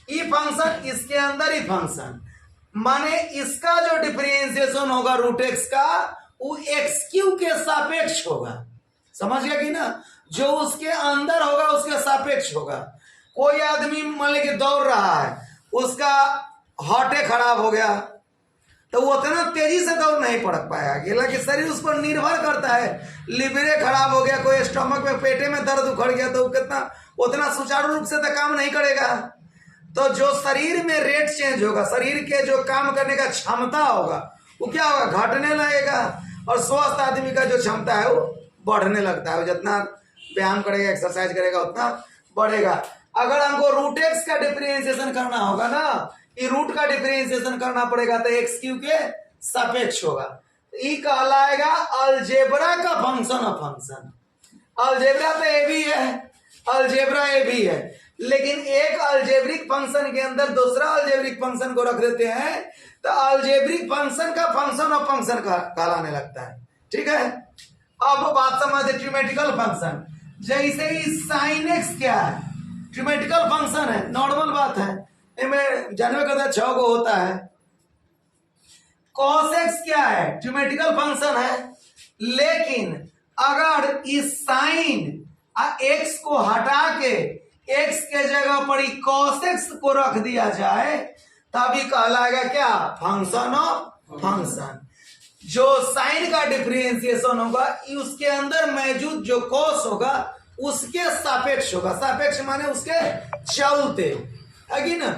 ई function इसके अंदर ही function, माने इसका जो डिफरेंशिएशन होगा रूट एक्स का वो एक्स क्यू के सापेक्ष होगा। समझ गया कि ना, जो उसके अंदर होगा उसके सापेक्ष होगा। कोई आदमी मान लीजिए दौड़ रहा है, उसका हार्टे खराब हो गया तो वो उतना तेजी से दौड़ नहीं पड़ पाएगा, हालांकि शरीर उस पर निर्भर करता है। लिवरे खराब हो गया, कोई स्टमक में पेटे में दर्द उखड़ गया तो कितना उतना सुचारू रूप से तो काम नहीं करेगा। तो जो शरीर में रेट चेंज होगा, शरीर के जो काम करने का क्षमता होगा वो क्या होगा, घटने लगेगा। और स्वस्थ आदमी का जो क्षमता है वो बढ़ने लगता है, जितना व्यायाम करेगा एक्सरसाइज करेगा उतना बढ़ेगा। अगर हमको रूट एक्स का डिफरेंशिएशन करना होगा ना, ये रूट का डिफरेंशिएशन करना पड़ेगा तो एक्स क्यू के सापेक्ष होगा। ये कहलाएगा अलजेब्रा का फंक्शन ऑफ फंक्शन। अलजेब्रा तो ए भी है, अलजेब्रा ए भी है, लेकिन एक अलजेब्रिक फंक्शन के अंदर दूसरा अलजेब्रिक फंक्शन को रख देते हैं तो अलजेब्रिक फंक्शन का फंक्शन ऑफ फंक्शन कहलाने लगता है। ठीक है, अब बात समझते ट्रिमेटिकल फंक्शन। जैसे ही साइन एक्स क्या है, ट्रिमेटिकल फंक्शन है, नॉर्मल बात है, इनमें जानवे करता 6 को होता है। कॉस एक्स क्या है, ट्रिमेटिकल फंक्शन है, लेकिन अगर इस साइन एक्स को हटा के एक्स के जगह पर कॉस एक्स को रख दिया जाए तभी कहलाएगा क्या, फंक्शन ऑफ फंक्शन। जो साइन का डिफरेंशिएशन होगा उसके अंदर मौजूद जो कॉस होगा उसके सापेक्ष होगा। सापेक्ष माने उसके चलते है कि ना।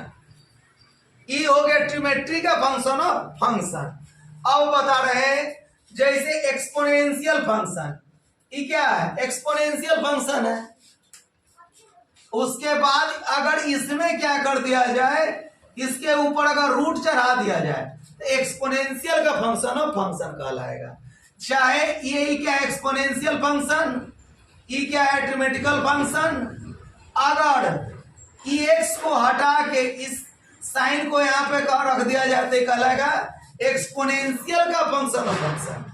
ये हो गया ट्रिमेट्री का फंक्शन ऑफ फंक्शन। अब बता रहे हैं जैसे एक्सपोनेंशियल फंक्शन, ये क्या है, एक्सपोनेंशियल फंक्शन है। उसके बाद अगर इसमें क्या कर दिया जाए, इसके ऊपर अगर रूट चढ़ा दिया जाए तो एक्सपोनेंशियल का फंक्शन ऑफ फंक्शन कहलाएगा। चाहे ये क्या है एक्सपोनेंशियल फंक्शन, ये क्या है ट्रिमेटिकल फंक्शन। अगर एक्स को हटा के इस साइन को यहाँ पे रख दिया जाए तो कहलाएगा एक्सपोनेंशियल का फंक्शन ऑफ फंक्शन।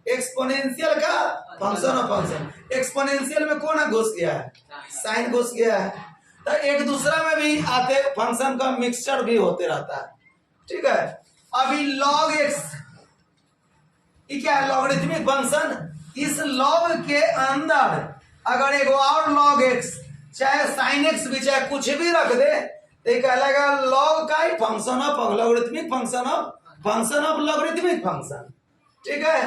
एक्सपोनेंशियल का फंक्शन ऑफ फंक्शन। एक्सपोनेंशियल में कौन घुस गया है, साइन घुस गया है। तो एक दूसरा में भी आते फंक्शन का मिक्सचर भी होते रहता है। ठीक है, अभी लॉग एक्स ये क्या है, लॉगरिथमिक फंक्शन। इस लॉग के अंदर अगर एक और लॉग एक्स चाहे साइन एक्स भी चाहे कुछ भी रख दे तो कहलाएगा लॉग का ही function of logarithmic function of logarithmic function. ठीक है,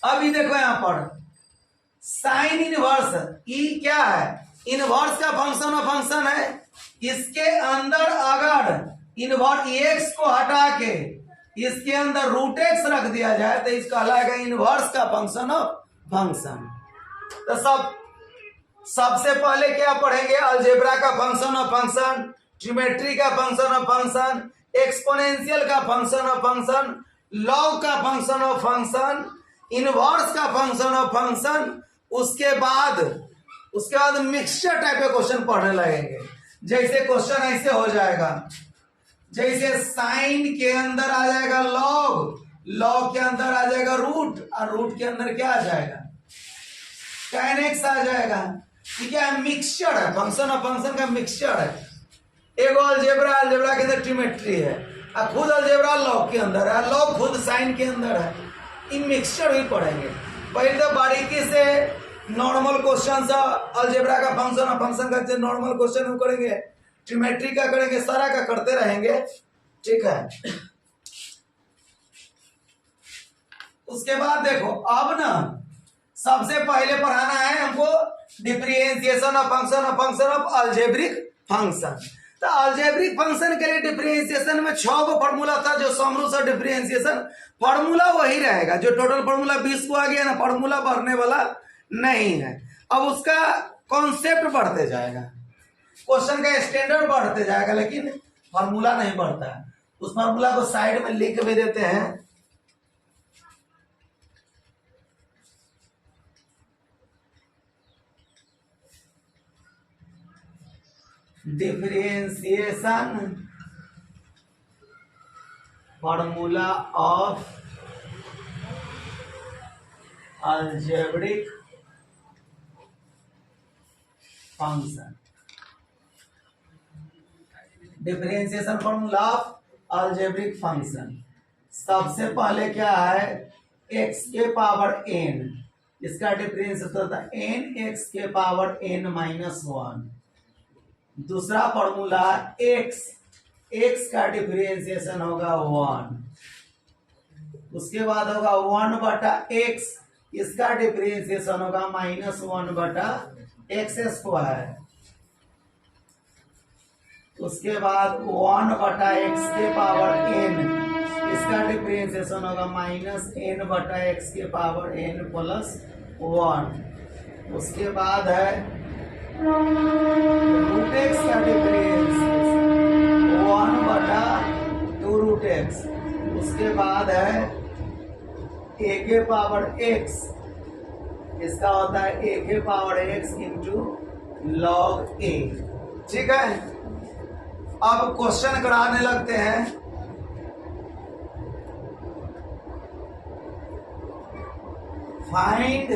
अभी देखो यहां पर साइन इनवर्स, ई क्या है, इनवर्स का फंक्शन ऑफ फंक्शन है। इसके अंदर अगर इनवर्स एक्स को हटा के इसके अंदर रूट एक्स रख दिया जाए तो इसका कहलाएगा इनवर्स का फंक्शन ऑफ फंक्शन। तो सबसे पहले क्या पढ़ेंगे, अलजेब्रा का फंक्शन ऑफ फंक्शन, ज्योमेट्री का फंक्शन ऑफ फंक्शन, एक्सपोनेंशियल का फंक्शन ऑफ फंक्शन, लॉग का फंक्शन ऑफ फंक्शन, इनवर्स का फंक्शन ऑफ फंक्शन। उसके बाद मिक्सचर टाइप के क्वेश्चन पढ़ने लगेंगे। जैसे क्वेश्चन ऐसे हो जाएगा, जैसे साइन के अंदर आ जाएगा लॉग, लॉग के अंदर आ जाएगा रूट, और रूट के अंदर क्या आ जाएगा, tan x आ जाएगा। ठीक है, मिक्सचर है, फंक्शन ऑफ फंक्शन का मिक्सचर है। एक अलजेब्रा, अलजेब्रा के अंदर ट्रिमेट्री है, और खुद अलजेब्रा लॉग के अंदर है, लॉग खुद साइन के अंदर है। इन मिक्सचर भी पढ़ेंगे। पहले तो बारीकी से नॉर्मल क्वेश्चन सा अलजेब्रा का फंक्शन और फंक्शन का नॉर्मल क्वेश्चन करेंगे, ट्रिमेट्री का करेंगे, सारा का करते रहेंगे। ठीक है, उसके बाद देखो अब ना सबसे पहले पढ़ाना है हमको differentiation of function of algebraic function. तो अलजेब्रिक फंक्शन के लिए डिफरेंशिएशन में 6 को फॉर्मूला था, जो समरूप और डिफरेंशिएशन फॉर्मूला वही रहेगा। जो टोटल फॉर्मूला 20 को आ गया ना, फॉर्मूला बढ़ने वाला नहीं है। अब उसका कॉन्सेप्ट बढ़ते जाएगा, क्वेश्चन का स्टैंडर्ड बढ़ते जाएगा, लेकिन फॉर्मूला नहीं बढ़ता है। उस फॉर्मूला को साइड में लिख भी देते हैं। Differentiation formula of algebraic function. Differentiation formula of algebraic function. सबसे पहले क्या है, x के पावर n, इसका डिफरेंशिएशन होता है n x के पावर n माइनस 1। दूसरा फॉर्मूला x का डिफरेंशिएशन होगा 1, उसके बाद होगा 1 बटा x, इसका डिफरेंशिएशन होगा माइनस 1 बटा एक्स स्क्वायर। उसके बाद 1 बटा x के पावर n, इसका डिफरेंशिएशन होगा माइनस n बटा x के पावर n प्लस 1। उसके बाद है रूट x का डिफरेंशिएशन 1 बटा 2 रूट x। उसके बाद है a के पावर x, इसका होता है a के power x into log a। ठीक है, अब क्वेश्चन कराने लगते हैं। फाइंड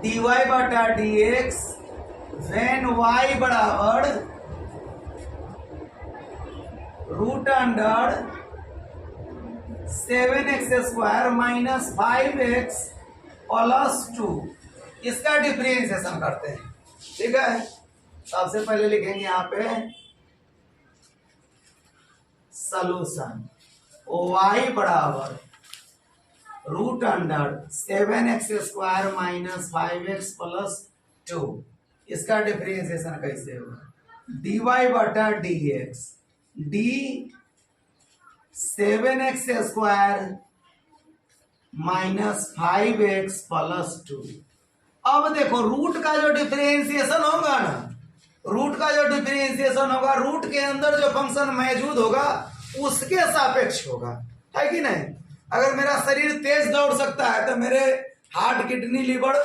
dy बटा dx व्हेन y बराबर root under 7x square minus 5x plus 2, इसका डिफरेंशिएशन करते हैं। ठीक है, सबसे पहले लिखेंगे यहाँ पे सॉल्यूशन y बराबर root under 7x square minus 5x plus 2, इसका डिफरेंशिएशन कैसे होगा, dy बटा dx, d 7x square minus 5x plus 2। अब देखो रूट का जो डिफरेंशिएशन होगा ना, रूट का जो डिफरेंशिएशन होगा, रूट के अंदर जो फंक्शन मौजूद होगा उसके सापेक्ष होगा, है कि नहीं। अगर मेरा शरीर तेज दौड़ सकता है तो मेरे हार्ट, किडनी, लीवर